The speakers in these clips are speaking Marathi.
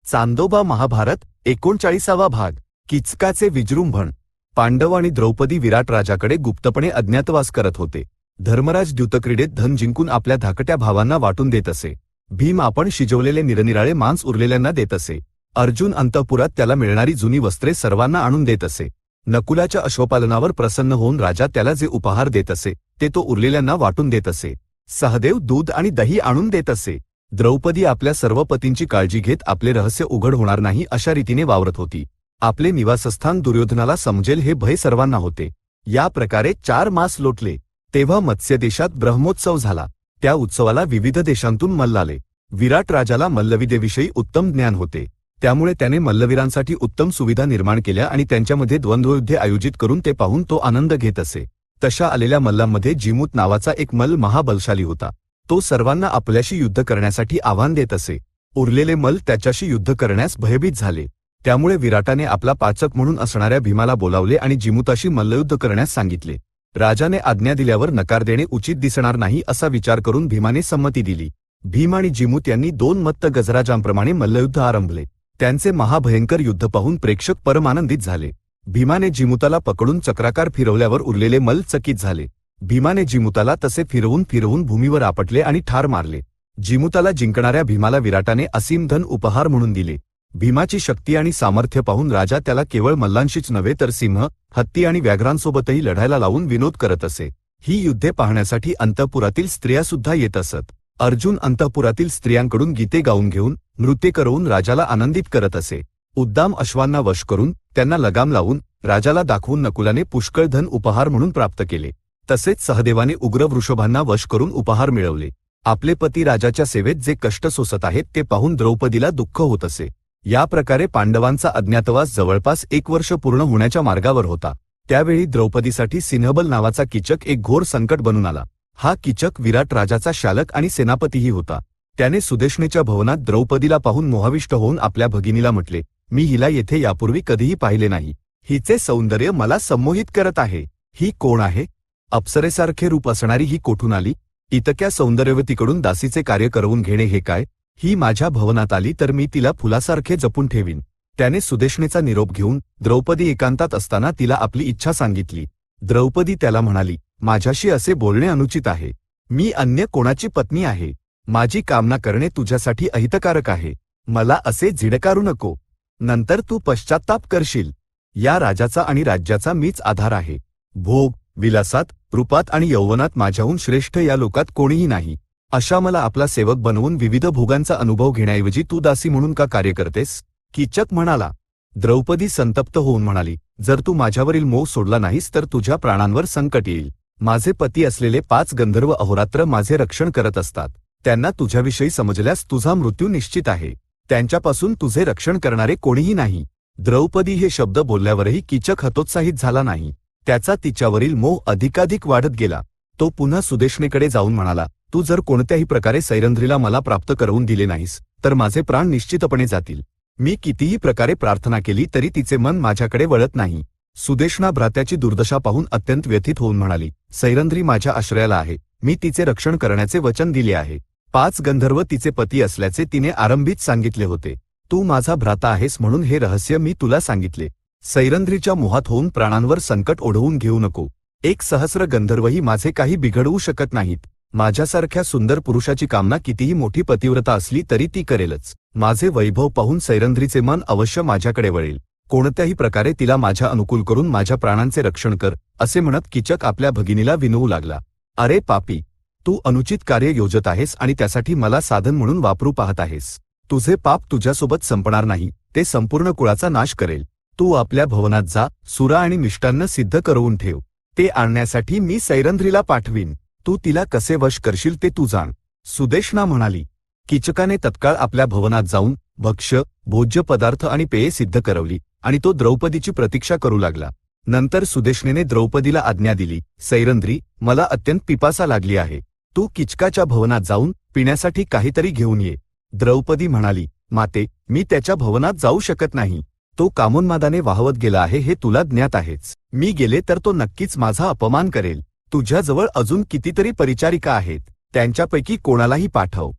चांदोबा महाभारत 39वा भाग. किचकाचे विजृंभण. पांडव आणि द्रौपदी विराट राजाकडे गुप्तपणे अज्ञातवास करत होते. धर्मराज द्यूतक्रीडेत धन जिंकून आपल्या धाकट्या भावांना वाटून देत असे. भीम आपण शिजवलेले निरनिराळे मांस उरलेल्यांना देत असे. अर्जुन अंतःपुरात त्याला मिळणारी जुनी वस्त्रे सर्वांना आणून देत असे. नकुलाच्या अश्वपालनावर प्रसन्न होऊन राजा त्याला जे उपहार देत असे ते तो उरलेल्यांना वाटून देत असे. सहदेव दूध आणि दही आणून देत असे. द्रौपदी आपल्या सर्व पतींची काळजी घेत आपले रहस्य उघड होणार नाही अशा रीतीने वावरत होती. आपले निवासस्थान दुर्योधनाला समजेल हे भय सर्वांना होते. या प्रकारे 4 मास लोटले. तेव्हा मत्स्य देशात ब्रह्मोत्सव झाला. त्या उत्सवाला विविध देशांतून मल्ल आले. विराट राजाला मल्लविद्येविषयी उत्तम ज्ञान होते. त्यामुळे त्याने मल्लवीरांसाठी उत्तम सुविधा निर्माण केल्या आणि त्यांच्यामध्ये द्वंद्वयुद्धे आयोजित करून ते पाहून तो आनंद घेत असे. तशा आलेल्या मल्लांमध्ये जिमूत नावाचा एक मल्ल महाबलशाली होता. तो सर्वांना आपल्याशी युद्ध करण्यासाठी आव्हान देत असे. उरलेले मल्ल त्याच्याशी युद्ध करण्यास भयभीत झाले. त्यामुळे विराटाने आपला पाचक म्हणून असणाऱ्या भीमाला बोलावले आणि जिमूताशी मल्लयुद्ध करण्यास सांगितले. राजाने आज्ञा दिल्यावर नकार देणे उचित दिसणार नाही असा विचार करून भीमाने संमती दिली. भीम आणि जिमूत यांनी 2 मत्त गजराजांप्रमाणे मल्लयुद्ध आरंभले. त्यांचे महाभयंकर युद्ध पाहून प्रेक्षक परमानंदित झाले. भीमाने जिमूताला पकडून चक्राकार फिरवल्यावर उरलेले मल्ल चकित झाले. भीमाने जिमूताला तसे फिरवून फिरवून भूमीवर आपटले आणि ठार मारले. जिमूताला जिंकणाऱ्या भीमाला विराटाने असीम धन उपहार म्हणून दिले. भीमाची शक्ती आणि सामर्थ्य पाहून राजा त्याला केवळ मल्लांशीच नव्हे तर सिंह, हत्ती आणि व्याघ्रांसोबतही लढायला लावून विनोद करत असे. ही युद्धे पाहण्यासाठी अंतःपुरातील स्त्रिया सुद्धा येत असत. अर्जुन अंतःपुरातील स्त्रियांकडून गीते गाऊन घेऊन नृत्य करवून राजाला आनंदित करत असे. उद्दाम अश्वांना वश करून त्यांना लगाम लावून राजाला दाखवून नकुलाने पुष्कळ धन उपहार म्हणून प्राप्त केले. तसेच सहदेवाने उग्र वृषभांना वश करून उपहार मिळवले. आपले पती राजाच्या सेवेत जे कष्ट सोसत आहेत ते पाहून द्रौपदीला दुःख होत असे. या प्रकारे पांडवांचा अज्ञातवास जवळपास 1 वर्ष पूर्ण होण्याच्या मार्गावर होता. त्यावेळी द्रौपदीसाठी सिंहबल नावाचा कीचक एक घोर संकट बनून आला. हा कीचक विराट राजाचा शालक आणि सेनापतीही होता. त्याने सुदेष्णेच्या भवनात द्रौपदीला पाहून मोहाविष्ट होऊन आपल्या भगिनीला म्हटले, मी हिला येथे यापूर्वी कधीही पाहिले नाही. हिचे सौंदर्य मला संमोहित करत आहे. ही कोण आहे? अप्सरेसारखे रूप असणारी ही कोठून आली? इतक्या सौंदर्यवतीकडून दासीचे कार्य करवून घेणे हे काय? ही माझ्या भवनात आली तर मी तिला फुलासारखे जपून ठेवीन. त्याने सुदेष्णेचा निरोप घेऊन द्रौपदी एकांतात असताना तिला आपली इच्छा सांगितली. द्रौपदी त्याला म्हणाली, माझ्याशी असे बोलणे अनुचित आहे. मी अन्य कोणाची पत्नी आहे. माझी कामना करणे तुझ्यासाठी अहितकारक आहे. मला असे झिडकारू नको. नंतर तू पश्चात्ताप करशील. या राजाचा आणि राज्याचा मीच आधार आहे. भोग, विलासात, रूपात आणि यौवनात माझ्याहून श्रेष्ठ या लोकात कोणीही नाही. अशा मला आपला सेवक बनवून विविध भोगांचा अनुभव घेण्याऐवजी तू दासी म्हणून का कार्य करतेस? कीचक म्हणाला. द्रौपदी संतप्त होऊन म्हणाली, जर तू माझ्यावरील मोह सोडला नाहीस तर तुझ्या प्राणांवर संकट येईल. माझे पती असलेले 5 गंधर्व अहोरात्र माझे रक्षण करत असतात. त्यांना तुझ्याविषयी समजल्यास तुझा मृत्यू निश्चित आहे. त्यांच्यापासून तुझे रक्षण करणारे कोणीही नाही. द्रौपदी हे शब्द बोलल्यावरही कीचक हतोत्साहित झाला नाही. त्याचा तिच्यावरील मोह अधिकाधिक वाढत गेला. तो पुन्हा सुदेष्णेकडे जाऊन म्हणाला, तू जर कोणत्याही प्रकारे सैरंध्रीला मला प्राप्त करवून दिले नाहीस तर माझे प्राण निश्चितपणे जातील. मी कितीही प्रकारे प्रार्थना केली तरी तिचे मन माझ्याकडे वळत नाही. सुदेष्णा भ्रात्याची दुर्दशा पाहून अत्यंत व्यथित होऊन म्हणाली, सैरंध्री माझ्या आश्रयाला आहे. मी तिचे रक्षण करण्याचे वचन दिले आहे. 5 गंधर्व तिचे पती असल्याचे तिने आरंभीच सांगितले होते. तू माझा भ्राता आहेस म्हणून हे रहस्य मी तुला सांगितले. सैरंध्रीच्या मोहात होऊन प्राणांवर संकट ओढवून घेऊ नको. 1,000 गंधर्वही माझे काही बिघडवू शकत नाहीत. माझ्यासारख्या सुंदर पुरुषाची कामना कितीही मोठी पतिव्रता असली तरी ती करेलच. माझे वैभव पाहून सैरंध्रीचे मन अवश्य माझ्याकडे वळेल. कोणत्याही प्रकारे तिला माझ्या अनुकूल करून माझ्या प्राणांचे रक्षण कर, असे म्हणत कीचक आपल्या भगिनीला विनवू लागला. अरे पापी, तू अनुचित कार्य योजत आहेस आणि त्यासाठी मला साधन म्हणून वापरू पाहत आहेस. तुझे पाप तुझ्यासोबत संपणार नाही, ते संपूर्ण कुळाचा नाश करेल. तू आपल्या भवनात जा, सुरा आणि मिष्टान्न सिद्ध करवून ठेव. ते आणण्यासाठी मी सैरंध्रीला पाठवीन. तू तिला कसे वश करशील ते तू जाण. सुदेष्णा म्हणाली. कीचकाने तत्काळ आपल्या भवनात जाऊन भक्ष्य, भोज्य पदार्थ आणि पेये सिद्ध करवली आणि तो द्रौपदीची प्रतीक्षा करू लागला. नंतर सुदेष्णेने द्रौपदीला आज्ञा दिली, सैरंध्री, मला अत्यंत पिपासा लागली आहे. तू कीचकाच्या भवनात जाऊन पिण्यासाठी काहीतरी घेऊन ये. द्रौपदी म्हणाली, माते, मी त्याच्या भवनात जाऊ शकत नाही. तो कामोन्मादाने वाहवत गेला आहे हे तुला ज्ञात आहेच. मी गेले तर तो नक्कीच माझा अपमान करेल. तुझ्याजवळ अजून कितीतरी परिचारिका आहेत. त्यांच्यापैकी कोणालाही पाठव.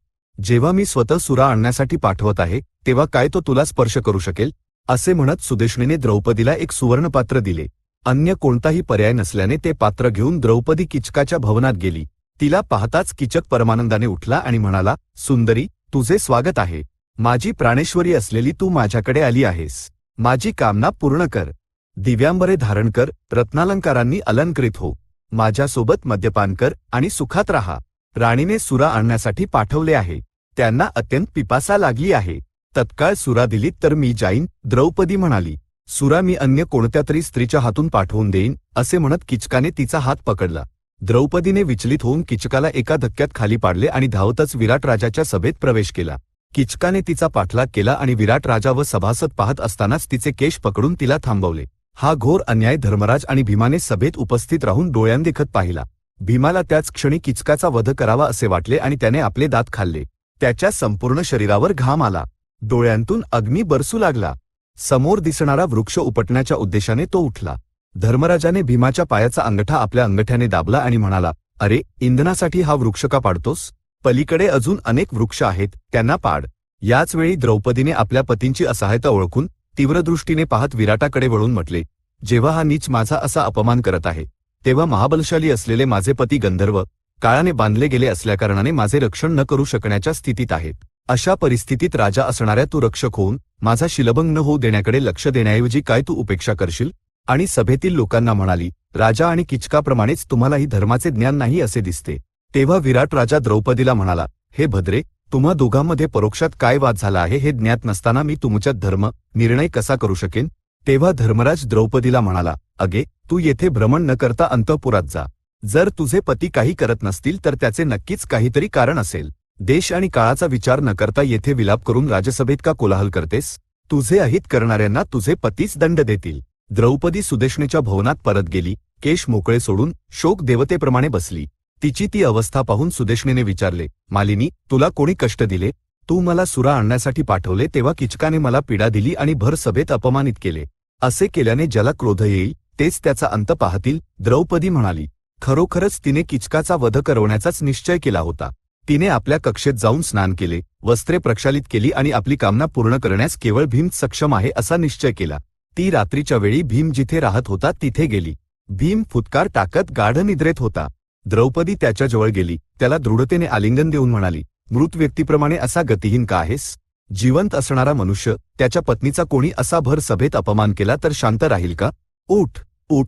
जेव्हा मी स्वतः सुरा आणण्यासाठी पाठवत आहे तेव्हा काय तो तुला स्पर्श करू शकेल? असे म्हणत सुदेष्णेने द्रौपदीला एक सुवर्णपात्र दिले. अन्य कोणताही पर्याय नसल्याने ते पात्र घेऊन द्रौपदी किचकाच्या भवनात गेली. तिला पाहताच किचक परमानंदाने उठला आणि म्हणाला, सुंदरी, तुझे स्वागत आहे. माझी प्राणेश्वरी असलेली तू माझ्याकडे आली आहेस. माझी कामना पूर्ण कर. दिव्यांबरे धारण कर, रत्नालंकारांनी अलंकृत हो. माझ्यासोबत मद्यपान कर आणि सुखात राहा. राणीने सुरा आणण्यासाठी पाठवले आहे. त्यांना अत्यंत पिपासा लागली आहे. तत्काळ सुरा दिलीत तर मी जाईन. द्रौपदी म्हणाली. सुरा मी अन्य कोणत्या तरी स्त्रीच्या हातून पाठवून देईन. असे म्हणत किचकाने तिचा हात पकडला. द्रौपदीने विचलित होऊन किचकाला एका धक्क्यात खाली पाडले आणि धावतच विराट राजाच्या सभेत प्रवेश केला. किचकाने तिचा पाठलाग केला आणि विराट राजा व सभासद पाहत असतानाच तिचे केश पकडून तिला थांबवले. हा घोर अन्याय धर्मराज आणि भीमाने सभेत उपस्थित राहून डोळ्यांदेखत पाहिला. भीमाला त्याच क्षणी किचकाचा वध करावा असे वाटले आणि त्याने आपले दात खाल्ले. त्याच्या संपूर्ण शरीरावर घाम आला. डोळ्यांतून अग्नी बरसू लागला. समोर दिसणारा वृक्ष उपटण्याच्या उद्देशाने तो उठला. धर्मराजाने भीमाच्या पायाचा अंगठा आपल्या अंगठ्याने दाबला आणि म्हणाला, अरे, इंधनासाठी हा वृक्ष का पाडतोस? पलीकडे अजून अनेक वृक्ष आहेत, त्यांना पाड. याच वेळी द्रौपदीने आपल्या पतींची असहायता ओळखून तीव्र दृष्टीने पाहत विराटाकडे वळून म्हटले, जेव्हा हा नीच माझा असा अपमान करत आहे तेव्हा महाबलशाली असलेले माझे पती गंधर्व काळाने बांधले गेले असल्याकारणाने माझे रक्षण न करू शकण्याच्या स्थितीत आहेत. अशा परिस्थितीत राजा असणाऱ्या तू रक्षक होऊन माझा शिलभंग न होऊ देण्याकडे लक्ष देण्याऐवजी काय तू उपेक्षा करशील? आणि सभेतील लोकांना म्हणाली, राजा आणि किचकाप्रमाणेच तुम्हालाही धर्माचे ज्ञान नाही असे दिसते. तेव्हा विराट राजा द्रौपदीला म्हणाला, हे भद्रे, तुम्हा दोघांमध्ये परोक्षात काय वाद झाला आहे हे ज्ञात नसताना मी तुमच्यात धर्म निर्णय कसा करू शकेन? तेव्हा धर्मराज द्रौपदीला म्हणाला, अगे, तू येथे भ्रमण न करता अंतःपुरात जा. जर तुझे पती काही करत नसतील तर त्याचे नक्कीच काहीतरी कारण असेल. देश आणि काळाचा विचार न करता येथे विलाप करून राजसभेत का कोलाहल करतेस? तुझे अहित करणाऱ्यांना तुझे पतीच दंड देतील. द्रौपदी सुदेष्णेच्या भवनात परत गेली. केश मोकळे सोडून शोक देवतेप्रमाणे बसली. तिची ती अवस्था पाहून सुदेष्णेने विचारले, मालिनी, तुला कोणी कष्ट दिले? तू मला सुरा आणण्यासाठी पाठवले तेव्हा किचकाने मला पीडा दिली आणि भर सभेत अपमानित केले. असे केल्याने ज्याला क्रोध येईल तेच त्याचा अंत पाहतील. द्रौपदी म्हणाली, खरोखरच तिने किचकाचा वध करवण्याचाच निश्चय केला होता. तिने आपल्या कक्षेत जाऊन स्नान केले, वस्त्रे प्रक्षालित केली आणि आपली कामना पूर्ण करण्यास केवळ भीम सक्षम आहे असा निश्चय केला. ती रात्रीच्या वेळी भीम जिथे राहत होता तिथे गेली. भीम फुटकार टाकत गाढ निद्रेत होता. द्रौपदी त्याच्याजवळ गेली. त्याला दृढतेने आलिंगन देऊन म्हणाली, मृत व्यक्तीप्रमाणे असा गतिहीन का आहेस? जिवंत असणारा मनुष्य त्याच्या पत्नीचा कोणी असा भर सभेत अपमान केला तर शांत राहील का? उठ, उठ.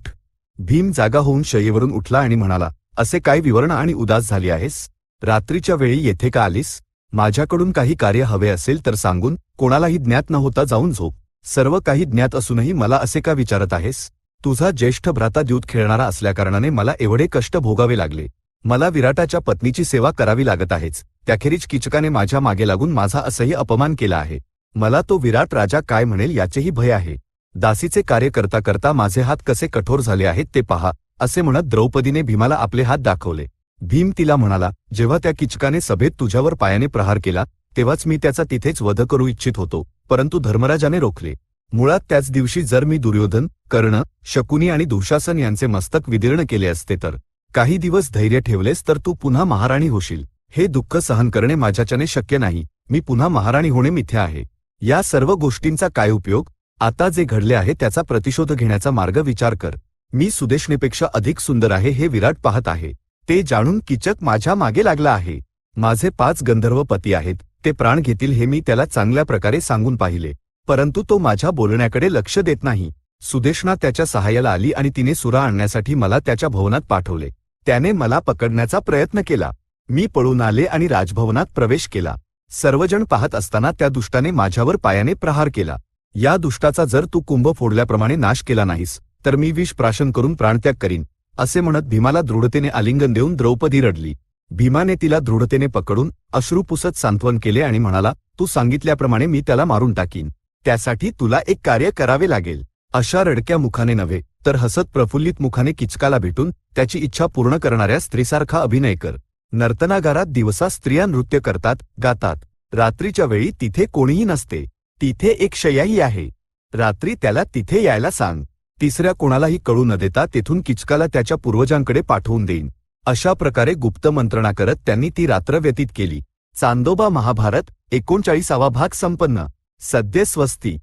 भीम जागा होऊन शय्येवरून उठला आणि म्हणाला, असे काय विवर्ण आणि उदास झाली आहेस? रात्रीच्या वेळी येथे का आलीस? माझ्याकडून काही कार्य हवे असेल तर सांगून कोणालाही ज्ञात न होता जाऊन झोप. सर्व काही ज्ञात असूनही मला असे का विचारत आहेस? तुझा ज्येष्ठ भ्राता द्यूत खेळणारा असल्याकारणाने मला एवढे कष्ट भोगावे लागले. मला विराटाच्या पत्नीची सेवा करावी लागत आहेच. त्याखेरीज किचकाने माझ्या मागे लागून माझा असह्य अपमान केला आहे. मला तो विराट राजा काय म्हणेल याचेही भय आहे. दासीचे कार्य करता करता माझे हात कसे कठोर झाले आहेत ते पहा. असे म्हणत द्रौपदीने भीमाला आपले हात दाखवले. भीम तिला म्हणाला, जेव्हा त्या किचकाने सभेत तुझ्यावर पायाने प्रहार केला तेव्हाच मी त्याचा तिथेच वध करू इच्छित होतो, परंतु धर्मराजाने रोखले. मुळात त्याच दिवशी जर मी दुर्योधन, कर्ण, शकुनी आणि दुःशासन यांचे मस्तक विदीर्ण केले असते तर काही दिवस धैर्य ठेवलेस तर तू पुन्हा महाराणी होशील. हे दुःख सहन करणे माझ्याच्याने शक्य नाही. मी पुन्हा महाराणी होणे मिथ्या आहे. या सर्व गोष्टींचा काय उपयोग? आता जे घडले आहे त्याचा प्रतिशोध घेण्याचा मार्ग विचार कर. मी सुदेष्णेपेक्षा अधिक सुंदर आहे हे विराट पाहत आहे. ते जाणून किचक माझ्या मागे लागला आहे. माझे 5 गंधर्व पती आहेत, ते प्राण घेतील हे मी त्याला चांगल्या प्रकारे सांगून पाहिले, परंतु तो माझ्या बोलण्याकडे लक्ष देत नाही. सुदेष्णा त्याच्या सहाय्याला आली आणि तिने सुरा आणण्यासाठी मला त्याच्या भवनात पाठवले. त्याने मला पकडण्याचा प्रयत्न केला. मी पळून आले आणि राजभवनात प्रवेश केला. सर्वजण पाहत असताना त्या दुष्टाने माझ्यावर पायाने प्रहार केला. या दुष्टाचा जर तू कुंभ फोडल्याप्रमाणे नाश केला नाहीस तर मी विष प्राशन करून प्राणत्याग करीन. असे म्हणत भीमाला दृढतेने आलिंगन देऊन द्रौपदी रडली. भीमाने तिला दृढतेने पकडून अश्रू पुसत सांत्वन केले आणि म्हणाला, तू सांगितल्याप्रमाणे मी त्याला मारून टाकीन. त्यासाठी तुला एक कार्य करावे लागेल. अशा रडक्या मुखाने नव्हे तर हसत प्रफुल्लित मुखाने किचकाला भेटून त्याची इच्छा पूर्ण करणाऱ्या स्त्रीसारखा अभिनय कर. नर्तनागारात दिवसा स्त्रिया नृत्य करतात, गातात. रात्रीच्या वेळी तिथे कोणीही नसते. तिथे एक शय्याही आहे. रात्री त्याला तिथे यायला सांग. तिसऱ्या कोणालाही कळू न देता तेथून किचकाला त्याच्या पूर्वजांकडे पाठवून देईन. अशा प्रकारे गुप्त मंत्रणा करत त्यांनी ती रात्र व्यतीत केली. चांदोबा महाभारत 39वा भाग संपन्न. सद्य स्वस्ती.